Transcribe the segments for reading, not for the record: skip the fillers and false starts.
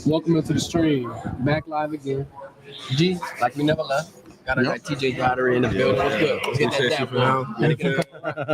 Welcome into the stream. Back live again. G, like we never left. Got our guy TJ Dottery in the building. What's good? Let's get that Appreciate you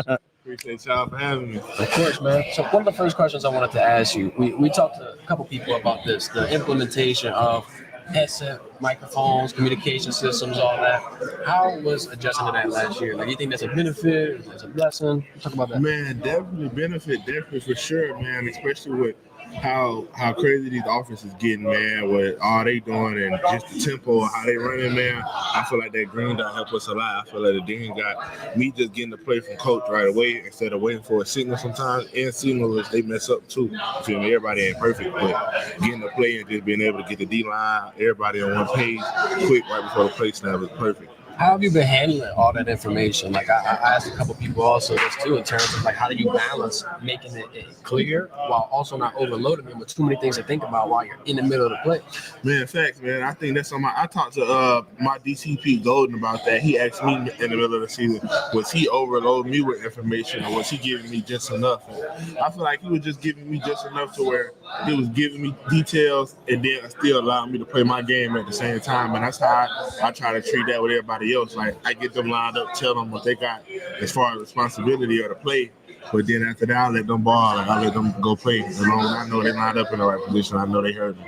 down. Appreciate y'all for having me. Of course, man. So one of the first questions I wanted to ask you, we talked to a couple people about this, the implementation of headset, microphones, communication systems, all that. How was adjusting to that last year? Like, do you think that's a benefit? That's a blessing? Talk about that. Man, definitely benefit, definitely for sure, man. Especially with how crazy these offenses getting, man. With all they doing and just the tempo, how they running, man. I feel like that green dot help us a lot. I feel like the green got me just getting the play from coach right away instead of waiting for a signal sometimes. And signalers, they mess up too. You feel me? Everybody ain't perfect, but getting the play and just being able to get the D line, everybody on one page, quick right before the play snap is perfect. How have you been handling all that information? Like I asked a couple people also this too, in terms of like how do you balance making it clear while also not overloading them with too many things to think about while you're in the middle of the play? Man, facts, man. I think that's on I talked to my DCP Golden about that. He asked me in the middle of the season, was he overloading me with information or was he giving me just enough? And I feel like he was just giving me just enough to where he was giving me details and then still allowing me to play my game at the same time. And that's how I try to treat that with everybody else. Like I get them lined up, tell them what they got as far as responsibility or to play. But then after that, I let them ball. Like I let them go play. As long as I know they lined up in the right position, I know they heard me.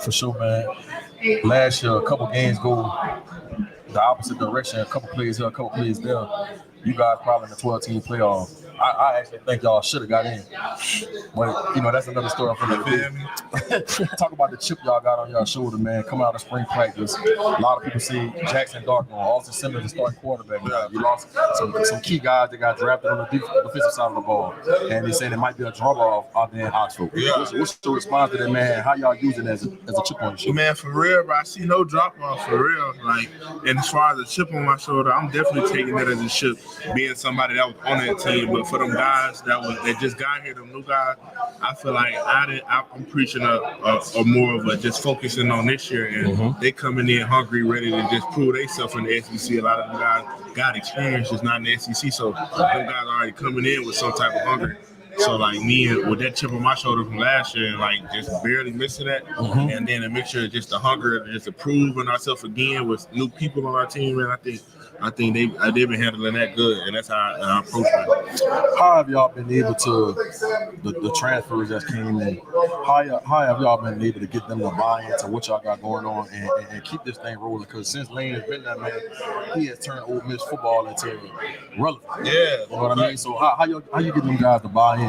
For sure, man. Last year, a couple games go the opposite direction. A couple plays here, a couple plays there. You guys probably in the 12-team playoff. I actually think y'all should have got in. But, that's another story from the film. Talk about the chip y'all got on y'all shoulder, man. Coming out of spring practice. A lot of people see Jackson Darkmore, Austin Simmons, the starting quarterback. You lost some key guys that got drafted on the defensive side of the ball. And they saying it might be a drop-off out there in Oxford. Yeah. What's your response to that, man? How y'all using it as a chip on your shoulder? Man, for real, bro, I see no drop-off, for real. Like, and as far as a chip on my shoulder, I'm definitely taking it as a chip, being somebody that was on that team. But for them guys that just got here, them new guys, I feel like I'm preaching a more of a just focusing on this year, and they coming in hungry, ready to just prove themselves in the SEC. A lot of them guys got experience, just not in the SEC, so them guys already coming in with some type of hunger. So like me with that chip on my shoulder from last year, and like just barely missing that, and then a mixture of just the hunger, just to proving ourselves again with new people on our team, and I think they've been handling that good, and that's how I approach it. How have y'all been able to the transfers that came in? How have y'all been able to get them to buy into what y'all got going on and keep this thing rolling? Because since Lane has been there, man, he has turned Ole Miss football into relevant. Yeah, you know what I mean. So how you get them guys to buy in?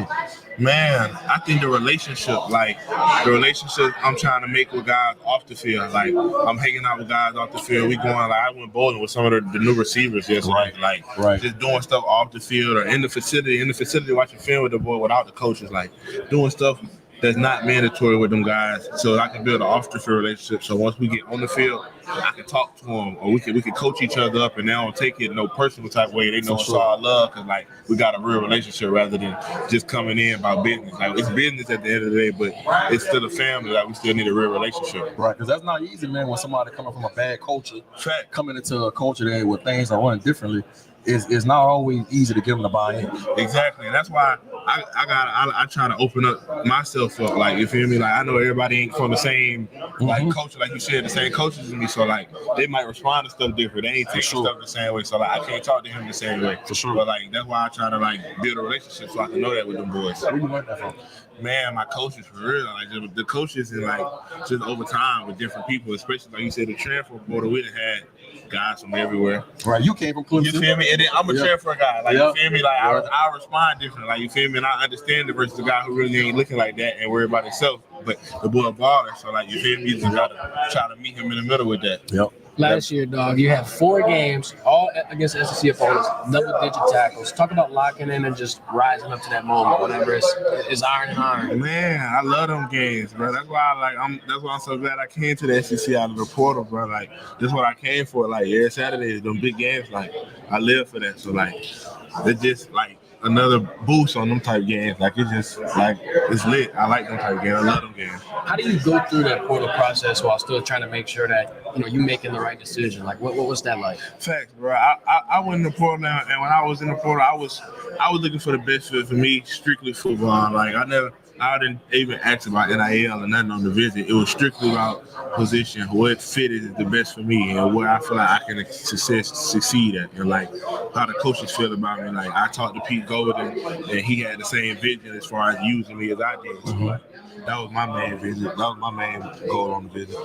Man, I think the relationship I'm trying to make with guys off the field. Like I'm hanging out with guys off the field. We going I went bowling with some of the new receivers yesterday. Right. Just doing stuff off the field or in the facility watching film with the boy without the coaches. Like doing stuff that's not mandatory with them guys, so I can build an off the field relationship. So once we get on the field, I can talk to them, or we can coach each other up, and they don't take it no personal type way. They know it's all love because like we got a real relationship rather than just coming in about business. Like it's business at the end of the day, but it's still a family. Like we still need a real relationship. Right, because that's not easy, man. When somebody coming from a bad culture, coming into a culture there where things are run differently. It's not always easy to get them to buy in. Exactly, and that's why I try to open up myself up. Like you feel me? Like I know everybody ain't from the same like culture, like you said, the same coaches as me. So like they might respond to stuff different. They ain't taking stuff the same way. So like I can't talk to him the same way. For sure. But like that's why I try to like build a relationship so I can know that with them boys. Where you learned that from? Man, my coaches for real. Like the coaches and like just over time with different people, especially like you said, the transfer portal we done had guys from everywhere. Right, you came from Clemson. You feel me? And then I'm a transfer guy. Like you feel me? Like I respond different. Like you feel me? And I understand the versus the guy who really ain't looking like that and worry about himself. But the boy a baller, so like you feel me? You just gotta try to meet him in the middle with that. Yep. Last year, dog, you had 4 games, all against SEC opponents, double-digit tackles. Talk about locking in and just rising up to that moment, whatever is iron and iron. Man, I love them games, bro. That's why that's why I'm so glad I came to the SEC out of the portal, bro. Like, this is what I came for. Like, every Saturday, them big games, like, I live for that. So, like, it's just, like, another boost on them type games. Like it's just like it's lit. I like them type games. I love them games. How do you go through that portal process while still trying to make sure that you making the right decision? Like what was that like? Facts, bro. I went in the portal now, and when I was in the portal, I was looking for the best fit for me, strictly football. Like I I didn't even ask about NIL or nothing on the visit. It was strictly about position, what fit is the best for me, and where I feel like I can succeed at, and like how the coaches feel about me. Like I talked to Pete Golden, and he had the same vision as far as using me as I did. So like, that was my main visit. That was my main goal on the visit.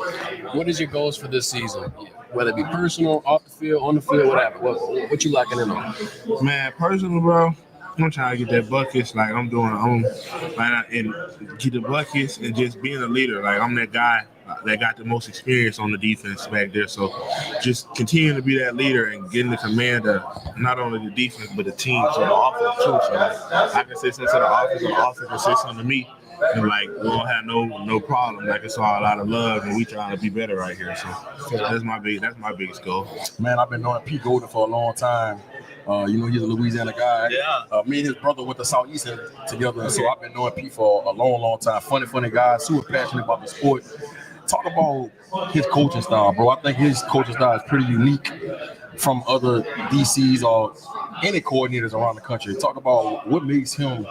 What is your goals for this season? Whether it be personal, off the field, on the field, whatever. What you locking in on? Man, personal, bro. I'm trying to get that buckets like I'm like and get the buckets and just being a leader. Like I'm that guy that got the most experience on the defense back there. So just continuing to be that leader and getting the command of not only the defense but the team, so the offense too. So like, I can say something to the offense, and the offense can say something to me. And like we don't have no problem. Like it's all a lot of love, and we trying to be better right here. So that's my biggest goal. Man, I've been knowing Pete Golden for a long time. He's a Louisiana guy. Yeah. Me and his brother went to Southeastern together, so I've been knowing Pete for a long time. Funny guy, super passionate about the sport. Talk about his coaching style, bro. I think his coaching style is pretty unique from other DCs or any coordinators around the country. Talk about what makes him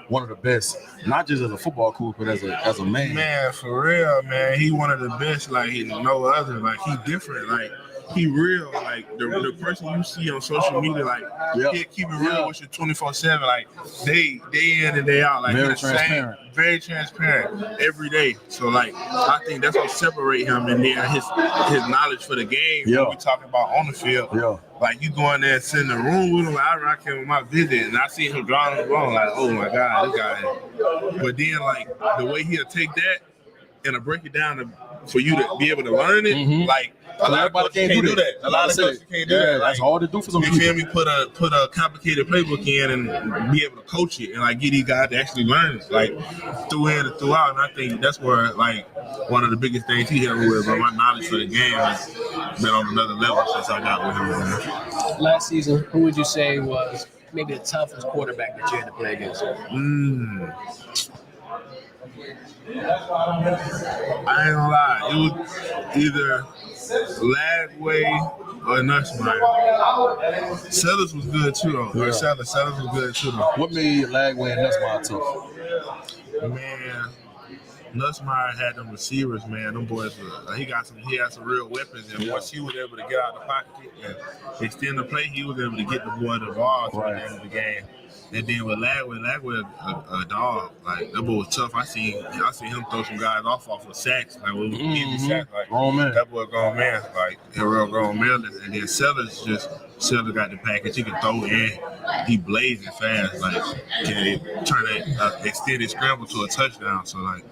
one of the best, not just as a football coach, but as a man. Man, for real, man, he one of the best. Like he no other. Like he different. Like he real. Like the person you see on social media, like he keep it real with you 24/7. Like day in and day out. Like very transparent. Very transparent every day. So like I think that's what separate him, and then his knowledge for the game. Yeah. When we talking about on the field. Yeah. Like you go in there and sit in the room with him. Like, I rock him with my visit, and I see him drawing the ball. Like, oh my God, this guy. But then like the way he'll take that and break it down for you to be able to learn it, like. A lot of coaches can't do that. A lot of coaches can't do that. That's hard to do for some people. You feel me? Put a complicated playbook in and be able to coach it and like get these guys to actually learn it, like through in and throughout. And I think that's where like one of the biggest things he helped me with. But my knowledge for the game has been on another level since I got with him. Man. Last season, who would you say was maybe the toughest quarterback that you had to play against? I ain't gonna lie. It was either Lagway or Nussmeyer. Sellers was good too, though. Yeah. Sellers was good too, though. What made Lagway and Nussmeyer tough? Man, Nussmeyer had them receivers, man. Them boys, he had some real weapons, and once he was able to get out of the pocket and extend the play, he was able to get the boy the ball to the end of the game. And then with Lagway a dog. Like that boy was tough. I seen him throw some guys off of sacks. Like with easy sacks. Like grown man. That boy grown man. Like a real grown man. And then Sellers got the package. He can throw in. He blazing fast. Like can turn that extended scramble to a touchdown. So like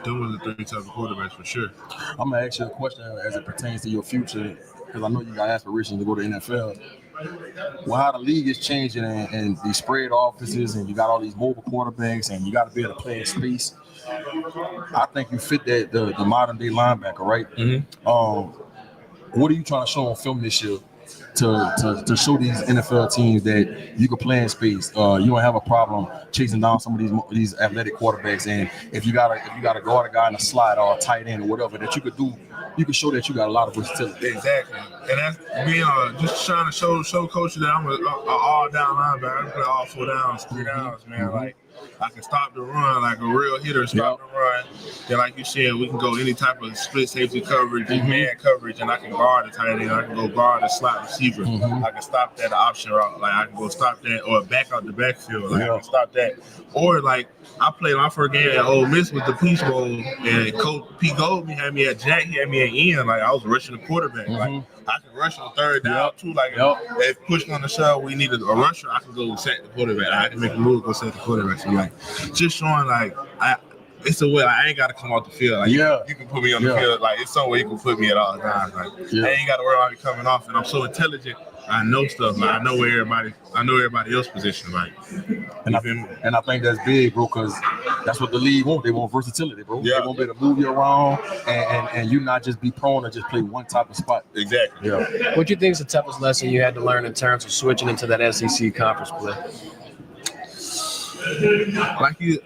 them was the three tough quarterbacks for sure. I'm gonna ask you a question as it pertains to your future, because I know you got aspirations to go to the NFL. Well, how the league is changing and these spread offenses, and you got all these mobile quarterbacks, and you got to be able to play in space. I think you fit that the modern day linebacker, right? Mm-hmm. What are you trying to show on film this year to show these NFL teams that you can play in space? You don't have a problem chasing down some of these athletic quarterbacks, and if you gotta guard a guy in a slot or a tight end or whatever that you could do. You can show that you got a lot of versatility. Exactly, and that's being just trying to show coaches that I'm an all down linebacker. I can play all 4 downs, 3 downs, man. Mm-hmm. Like I can stop the run like a real hitter, stop the run. Then, like you said, we can go any type of split safety coverage, man coverage, and I can guard the tight end. I can go guard the slot receiver. Mm-hmm. I can stop that option route. Like I can go stop that or back out the backfield. Like I can stop that. Or like I played my first game at Ole Miss with the Peach Bowl, and Coach Pete Goldman had me at Jack, he had me at N. Like I was rushing the quarterback. Like I can rush on 3rd down too. Like if pushing on the shove, we needed a rusher. I can go sack the quarterback. I can make a move, go sack the quarterback. So like just showing like it's a way. Like, I ain't got to come off the field. Like, you can put me on the field. Like it's somewhere you can put me at all times. Like I ain't got to worry about me coming off, and I'm so intelligent. I know stuff. Like, I know everybody else's position. Like, and I think that's big, bro, because that's what the league want. They want versatility, bro. Yeah. They want to be able to move you around and you not just be prone to just play one type of spot. Exactly. Yeah. What do you think is the toughest lesson you had to learn in terms of switching into that SEC conference play? Like you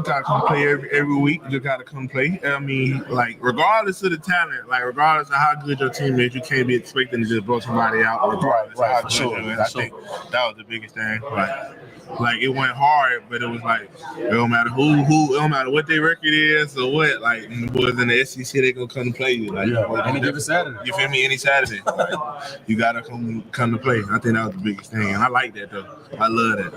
gotta come play every week. You gotta come play. I mean, like regardless of the talent, like regardless of how good your team is, you can't be expecting to just blow somebody out. Regardless of how good you is. I think that was the biggest thing. Like it went hard, but it was like it don't matter who, it don't matter what their record is or what. Like the boys in the SEC, they gonna come to play you. Like any given Saturday. You feel me? Any Saturday, like, you gotta come to play. I think that was the biggest thing, and I like that though. I love that.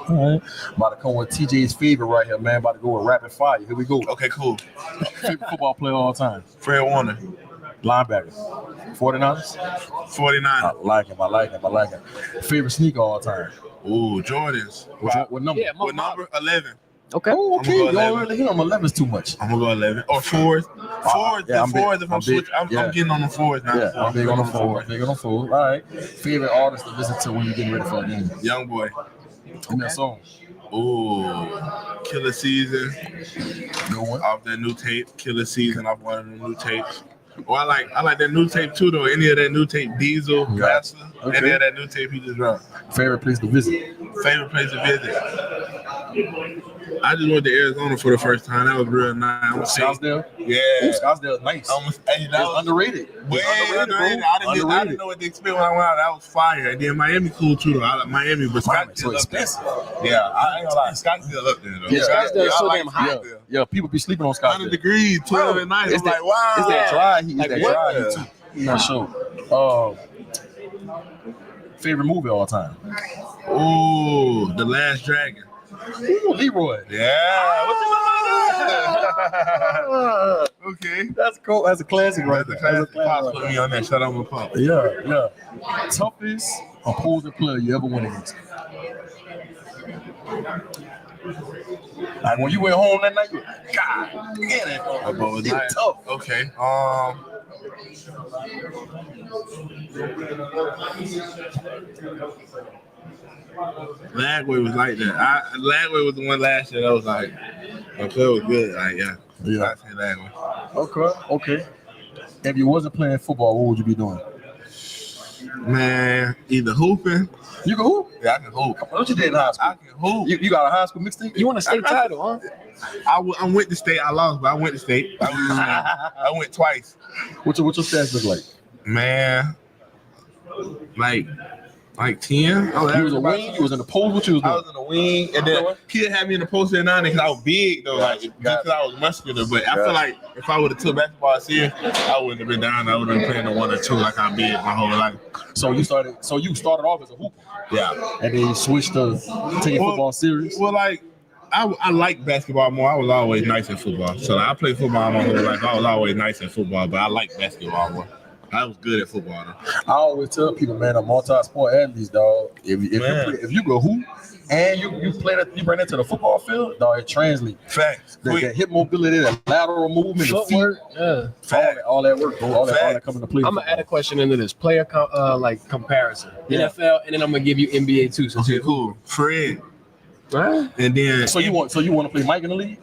All right, about to come with TJ's favorite right here, man. About to go with rapid fire. Here we go. Okay, cool. Favorite football player of all time. Fred Warner. Linebacker. 49ers. 49. I like him. Favorite sneaker of all time. Ooh, Jordans. What number? Yeah, what number? 11. Okay. Oh, okay. You don't really hit on 11's too much. I'm gonna go 11 or 4th. 4th. Yeah, I'm getting on the 4th now. Yeah, I'm big on the 4th. All right. Favorite artist to listen to when you're getting ready for a game. Young Boy. Give me a song. Ooh, Killer Season. Good one. Off that new tape. Killer Season off one of the new tapes. Oh, I like that new tape too though. Any of that new tape, Diesel, Master, any of that new tape he just dropped. Favorite place to visit? I just went to Arizona for the first time. That was real nice. Scottsdale? Yeah. Scottsdale nice. That was underrated. Underrated. I didn't know what to expect when I went out. That was fire. And then Miami cool too though. I like Miami, but Scottsdale so expensive. Yeah, I ain't gonna lie. Scottsdale up there though. Yeah, Scottsdale's so damn hot. Yeah, people be sleeping on Scottsdale. 100 degrees, 12 at night. I'm like, wow. It's that dry heat. Like, It's that dry heat too. Not sure. Favorite movie of all time? Ooh, The Last Dragon. Ooh, Leroy. Yeah. What you Okay. That's cool. That's a classic right there. That's a classic. Pops put me on that. Shut up and pop. Yeah. Toughest opposing player you ever went against? Like when you went home that night, you were like, God, man, it's tough. Okay. Lagway was like that. Lagway was the one last year that was like, my play was good. Like, yeah. I say Lagway. Okay. If you wasn't playing football, what would you be doing? Man, either hooping. You can hoop? Yeah, I can hoop. What you did in high school? I can hoop. You got a high school mixtape? You want a state title, huh? I went to state. I lost, but I went to state. I went twice. What your stats look like? Man, like 10. You was a wing. You was in the post. What you was doing? I was in the wing, and then he had me in the post at 9 because I was big though, like just because I was muscular. But I feel like if I would have took basketball serious, I wouldn't have been down. I would have been playing the 1 or 2 like I did my whole life. So you started off as a hooper. Yeah, and then you switched to taking football serious. Well, like I like basketball more. I was always nice at football, so I played football my whole life. I was always nice at football, but I like basketball more. I was good at football though. I always tell people, man, I'm multi-sport athletes, dog. If you go hoop and you bring it to the football field, dog, it translates. Facts. That hip mobility, that lateral movement, footwork, all that work, bro. All that coming to play. I'm gonna add a question into this player comparison. NFL, and then I'm gonna give you NBA too. So cool. Fred. Right. And then so you want to play Mike in the league?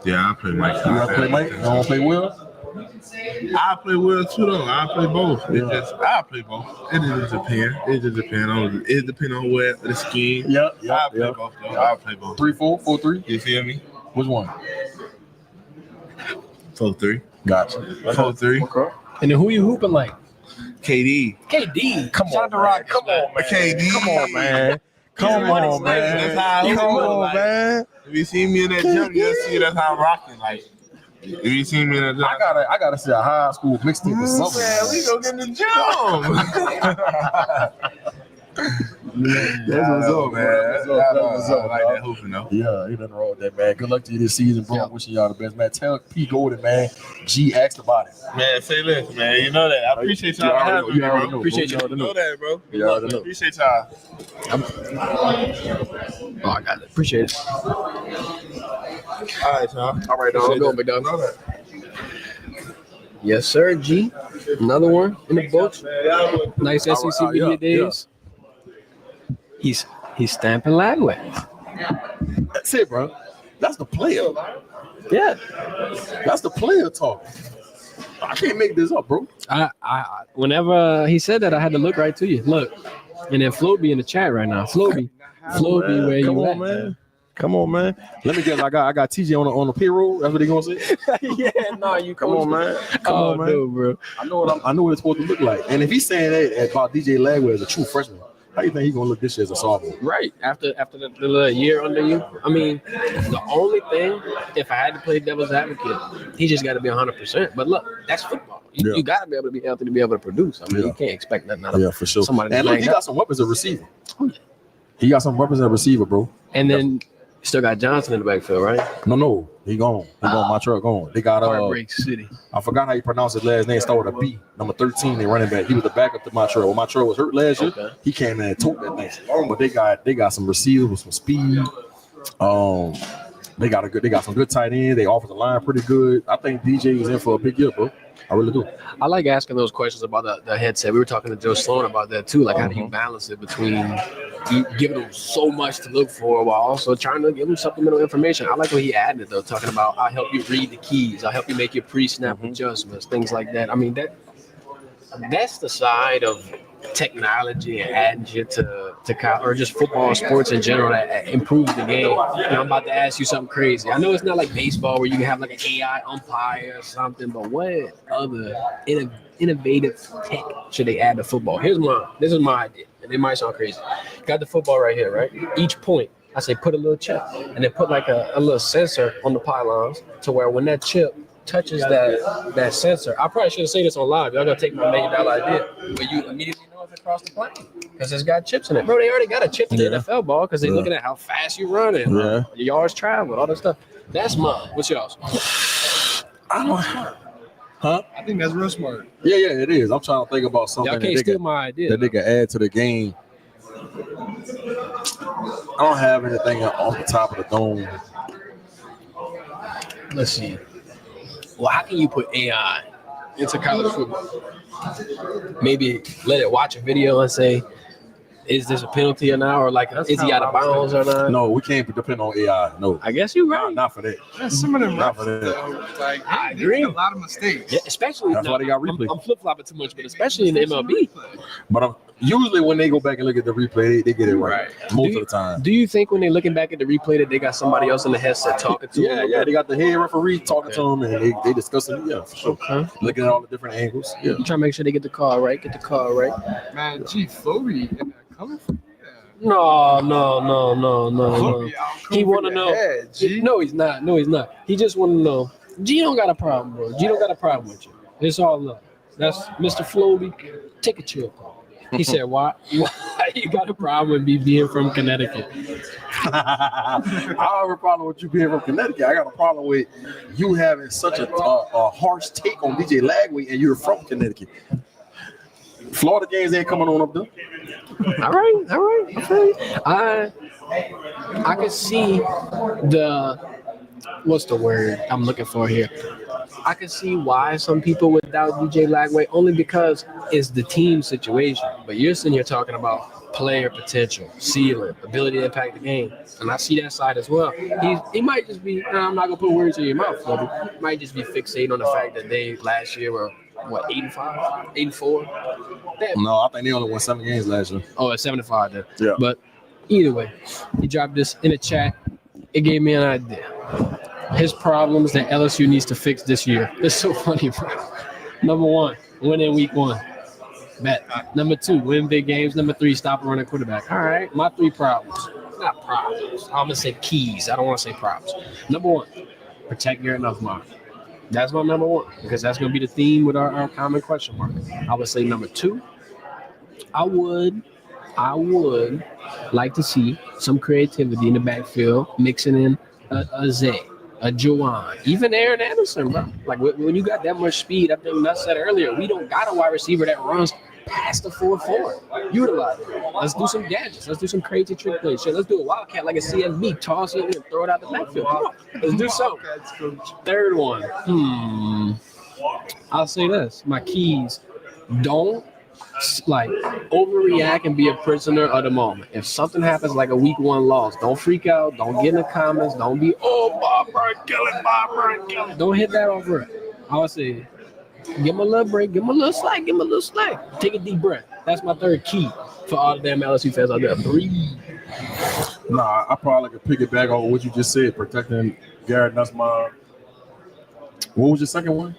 Yeah, I play Mike. You want to play Mike? You want to play Will? I play Will too though. I play both. I play both. It just depends. It depends on where the scheme. I play both though. I play both. 3-4, 4-3. You feel me? Which one? 4-3. Gotcha. 4-3. Okay. And then who you hooping like? KD. Come on, Rock. Come on, man. KD. Come on, man. Come on, man. That's how I Come on, man. If you see me in that jump, you'll see that's how I'm rocking. Like, if you see me in that jump, I gotta see a high school mixtape or something. Man, we go get in the jump. That's what's up, man. That's what's up. I like that hooping though. Yeah, ain't nothing wrong with that, man. Good luck to you this season, bro. Wishing y'all the best, man. Tell P Golden, man. G asked about it. Man, say less, man. You know that. I appreciate y'all having me, bro. Appreciate y'all. You know that, bro. Yeah, appreciate y'all. Oh, I got it. Appreciate it. All right, y'all. All right, dog. Go, big dog. Yes, sir. G. Another one in the books. Nice SEC media days. He's stamping Lagway. That's it, bro. That's the player. Yeah. That's the player talk. I can't make this up, bro. I whenever he said that, I had to look right to you. Look. And then Flo be in the chat right now. Flo be. Flo be where Come you on, at, man. Come on, man. Let me guess. I got TJ on the payroll. That's what they gonna say. Yeah, no, you Come on, man. Come on, man. No, bro. I know what it's supposed to look like. And if he's saying that about DJ Lagway as a true freshman, how do you think he's gonna look this year as a sophomore? Right after the little year under you. I mean, the only thing, if I had to play devil's advocate, he just got to be 100%. But look, that's football. You got to be able to be healthy to be able to produce. I mean, you can't expect nothing out of for sure. somebody. And look, he got some weapons at receiver. He got some weapons at receiver, bro. And then you still got Johnson in the backfield, right? No, he gone. My truck gone. They got Heartbreak City. I forgot how you pronounce his last name. Start with a B. Number 13, they running back. He was the backup to Montreal. When Montreal was hurt last year, he came in and took that thing. But they got some receivers with some speed. They got some good tight ends. They offensive line pretty good. I think DJ is in for a big year, bro. I really do. I like asking those questions about the headset. We were talking to Joe Sloan about that too. Like, how do you balance it between giving them so much to look for while also trying to give them supplemental information? I like what he added though, talking about I'll help you read the keys, I'll help you make your pre-snap adjustments, things like that. I mean, that's the side of technology and adding shit to or just football sports in general that improves the game. And I'm about to ask you something crazy. I know it's not like baseball where you can have like an AI umpire or something, but what other innovative tech should they add to football? This is my idea, and it might sound crazy. Got the football right here, right? Each point, I say put a little chip, and then put like a little sensor on the pylons to where when that chip touches that sensor, I probably shouldn't say this on live. Y'all gonna take my $1 million idea, but you immediately know if it crossed the plane because it's got chips in it, bro. They already got a chip in the NFL ball because they're looking at how fast you run it, your yards traveled, all that stuff. That's mine. What's yours? I think that's real smart. Yeah, it is. I'm trying to think about something Y'all can't steal my idea that they can add to the game. I don't have anything off the top of the dome. Let's see. Well, how can you put AI into college football? Maybe let it watch a video and say, is this a penalty or not? Or like, is he out of bounds or not? No, we can't depend on AI. No. I guess you're right. Not for that. Yeah, some of them Not for refs, that. though, like, I they agree. make a lot of mistakes. Yeah, especially That's why they got replay. I'm flip-flopping too much, but especially in the MLB. But usually when they go back and look at the replay, they get it right. Most of the time. Do you think when they're looking back at the replay that they got somebody else in the headset talking to them? Yeah, they got the head referee talking to them and they discussing, for sure. Okay. Looking at all the different angles. Yeah. You trying to make sure they get the call right, Man, Floby in that colorful. No. Floby out He want to your know. head, G. No, he's not. He just want to know. G don't got a problem, bro. G don't got a problem with you. It's all love. That's Mr. Floby. Take a chill call. He said, why you got a problem with me being from Connecticut? I don't have a problem with you being from Connecticut. I got a problem with you having such a harsh take on DJ Lagway and you're from Connecticut. Florida games ain't coming on up there. All right. Okay. I can see what's the word I'm looking for here? I can see why some people would doubt DJ Lagway only because it's the team situation. But you're sitting here talking about player potential, ceiling, ability to impact the game. And I see that side as well. He might just be, I'm not going to put words in your mouth, but he might just be fixated on the fact that they last year were, 85, 84? No, I think they only won 7 games last year. Oh, it's 75 then. Yeah. But either way, he dropped this in the chat. It gave me an idea. His problems that LSU needs to fix this year. It's so funny, bro. Number 1, win in week 1. Bet. Number 2, win big games. Number 3, stop a running quarterback. All right, my 3 problems. Not problems. I'm going to say keys. I don't want to say problems. Number 1, protect your enough mark. That's my number 1 because that's going to be the theme with our common question mark. I would say number 2, I would like to see some creativity in the backfield, mixing in a Zay, a Juwan, even Aaron Anderson, bro. Like when you got that much speed, I think Nuss said earlier, we don't got a wide receiver that runs past the 4-4. Utilize it. Let's do some gadgets. Let's do some crazy trick plays. Shit, let's do a wildcat like a CFB. Toss it and throw it out the backfield. Come on. Let's do something. Third one. I'll say this. My keys. Don't overreact and be a prisoner of the moment. If something happens like a week 1 loss, don't freak out. Don't get in the comments. Don't be, Bob Burn, kill it. Don't hit that over it. I would say, give him a little break. Give him a little slack. Take a deep breath. That's my 3rd key for all the damn LSU fans out there. Breathe. Nah, I probably could piggyback on what you just said, protecting Garrett Nussmeier. What was your second one?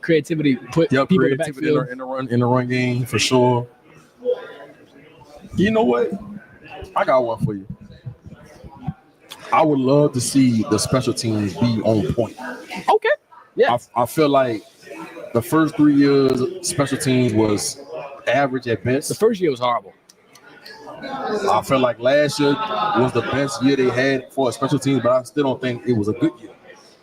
Creativity, put people in the Creativity backfield. in the run game for sure. You know what? I got one for you. I would love to see the special teams be on point. Okay. Yeah. I feel like the first 3 years special teams was average at best. The first year was horrible. I feel like last year was the best year they had for special teams, but I still don't think it was a good year.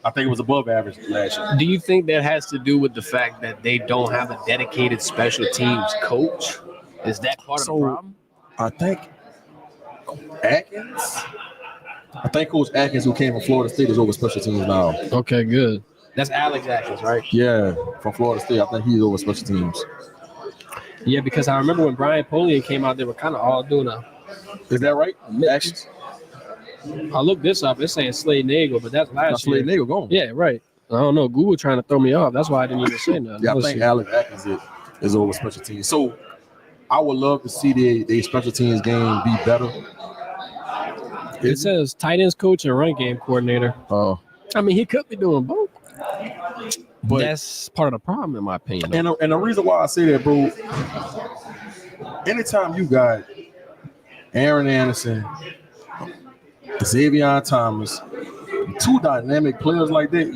I think it was above average last year. Do you think that has to do with the fact that they don't have a dedicated special teams coach? Is that part of the problem? I think Coach Atkins, who came from Florida State, is over special teams now. Okay, good. That's Alex Atkins, right? Yeah, from Florida State. I think he's over special teams. Yeah, because I remember when Brian Polian came out, they were kind of all doing a. Is that right? Mix. I looked this up. It's saying Slade Nagel, but that's last year. Slade Nagel gone. Yeah, right. I don't know. Google trying to throw me off. That's why I didn't even say nothing. Yeah, I think Alex Atkins is over special teams. So I would love to see their special teams game be better. It says tight ends coach and run game coordinator. Oh. I mean, he could be doing both. But that's part of the problem, in my opinion. And the reason why I say that, bro, anytime you got Aaron Anderson, Xavier Thomas, two dynamic players like that,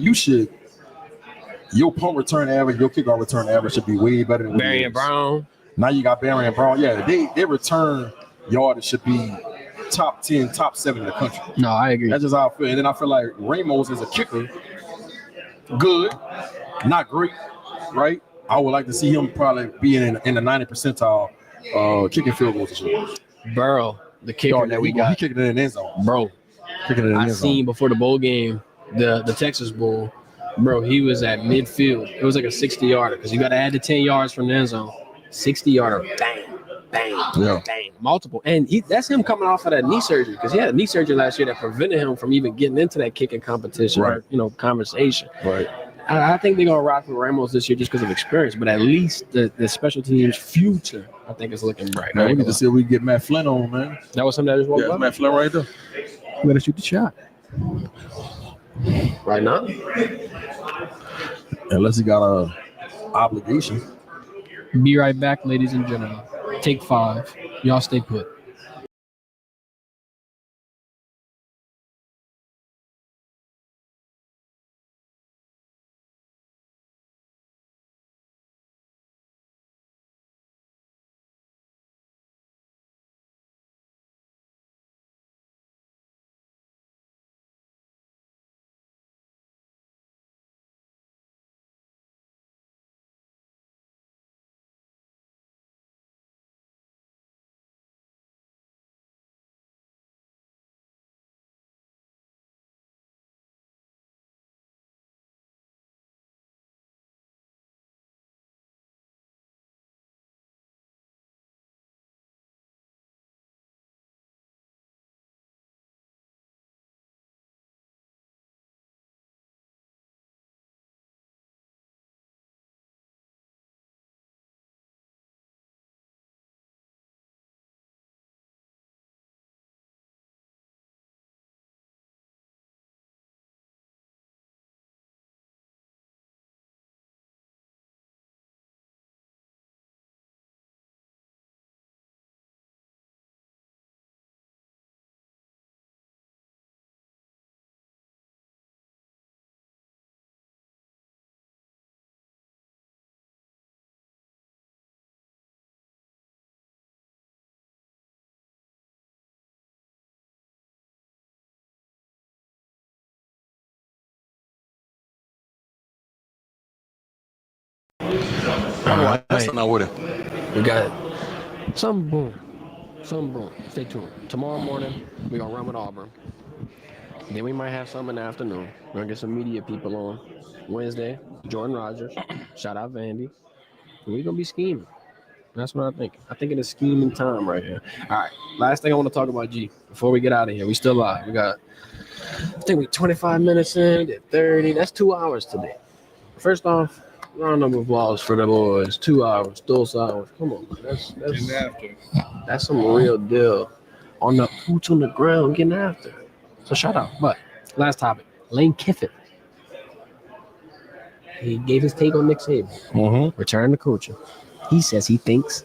your punt return average, your kickoff return average should be way better than Barry and Brown. Now you got Barry and Brown. Yeah, they return yardage should be top 10, top 7 in the country. No, I agree. That's just how I feel. And then I feel like Ramos is a kicker. Good, not great, right? I would like to see him probably be in the 90th percentile kicking field goals this year. Burrow, the kicker that we got. He kicking it in the end zone. Bro, I seen before the bowl game, the Texas Bowl, bro, he was at midfield. It was like a 60-yarder because you got to add the 10 yards from the end zone. 60-yarder, bang, bang, bang, multiple. And that's him coming off of that knee surgery because he had a knee surgery last year that prevented him from even getting into that kicking competition, right? Conversation. Right. I think they're going to rock with Ramos this year just because of experience, but at least the special teams future, I think, is looking bright. Man, we need to see if we can get Matt Flynn on, man. That was something that just woke up? Matt Flynn right there. We got to shoot the shot. Right now? Unless he got a obligation. Be right back, ladies and gentlemen. Take 5. Y'all stay put. That's not with it. We got it. Some boom. Stay tuned. Tomorrow morning, we're going to run with Auburn. Then we might have some in the afternoon. We're going to get some media people on. Wednesday, Jordan Rogers. Shout out Vandy. We're going to be scheming. That's what I think. I think it is scheming time right here. All right. Last thing I want to talk about, G, before we get out of here. We still live. We got, I think we're 25 minutes in, did 30. That's 2 hours today. First off, round of applause for the boys. 2 hours, 2 hours. Come on, man. That's some real deal. on the boots on the ground getting after. So shout out. But last topic, Lane Kiffin. He gave his take on Nick Saban. Return to coaching. He says he thinks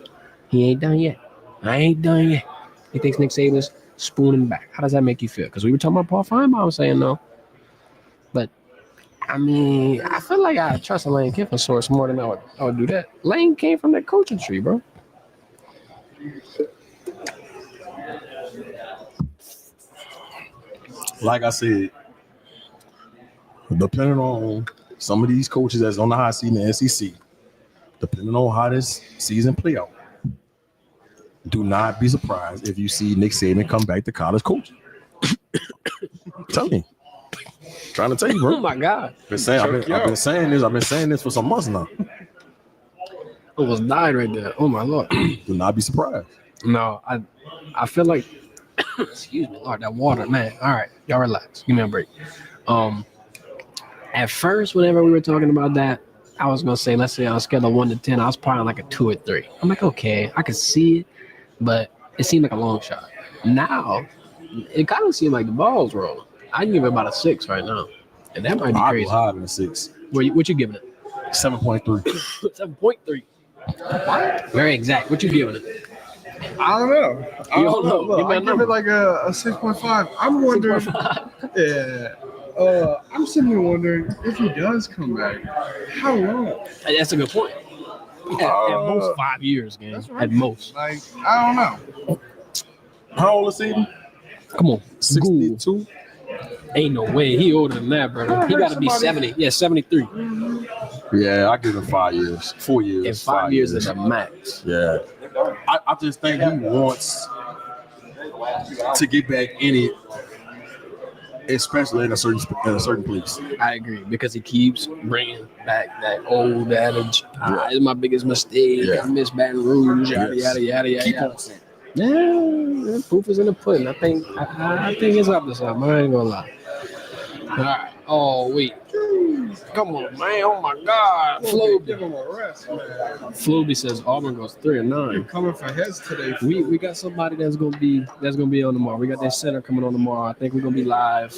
he ain't done yet. I ain't done yet. He thinks Nick Saban's spooning back. How does that make you feel? Because we were talking about Paul Feinbaum saying no. But, I mean, I feel like I trust a Lane Kiffin source more than I would do that. Lane came from that coaching tree, bro. Like I said, depending on some of these coaches that's on the hot seat in the SEC, depending on how this season play out, do not be surprised if you see Nick Saban come back to college coaching. Tell me. Trying to tell you, bro. Oh, my God. I've been saying this for some months now. Almost died right there. Oh, my Lord. Do not be surprised. No, I feel like, excuse me, Lord, that water, man. All right, y'all relax. Give me a break. At first, whenever we were talking about that, I was going to say, let's say on a scale of 1 to 10, I was probably like a 2 or 3. I'm like, okay, I could see it, but it seemed like a long shot. Now, it kind of seemed like the ball's rolling. I give it about a 6 right now, and that might be crazy. I'm higher than a 6. What you giving it? 7.3. 7.3. Very exact. What you giving it? I don't know. You don't know. Look, Give me a I give number. it like a 6.5. I'm wondering. 6.5. Yeah. I'm sitting here wondering if he does come back, how long? That's a good point. At most 5 years, man. That's right. At most. Like, I don't know. How old is he? Come on. 62. Ain't no way. He older than that, brother. He got to be 70. Yeah, 73. Yeah, I give him 5 years. 4 years. In 5 years is the max. Yeah. I just think he wants to get back in it, especially in a certain place. I agree because he keeps bringing back that old adage. It's my biggest mistake. Yeah. I miss Baton Rouge. Yada Yes. yada yada Keep yada. on saying. Yeah, proof is in the pudding. I think it's up to something. I ain't gonna lie. All right. Oh wait. Come on, man. Oh my God. Give Floby. him a rest, man. Floby says Auburn goes 3-9. Coming for heads today. We got somebody that's gonna be on tomorrow. We got that center coming on tomorrow. I think we're gonna be live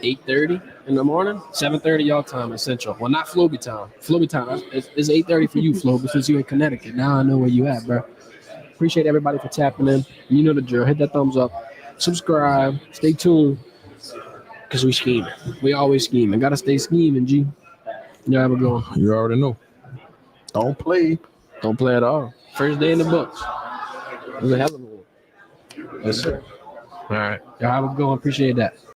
8:30 in the morning, 7:30 y'all time in Central. Well, not Floby time. Floby time. It's 8:30 for you, Floby, since you in Connecticut. Now I know where you at, bro. Appreciate everybody for tapping in. You know the drill. Hit that thumbs up. Subscribe. Stay tuned. Because we scheming. We always scheming. Gotta stay scheming, G. Y'all have a good one. You already know. Don't play. Don't play at all. First day in the books. It was a hell of a one. Yes, sir. All right. Y'all have a good one. Appreciate that.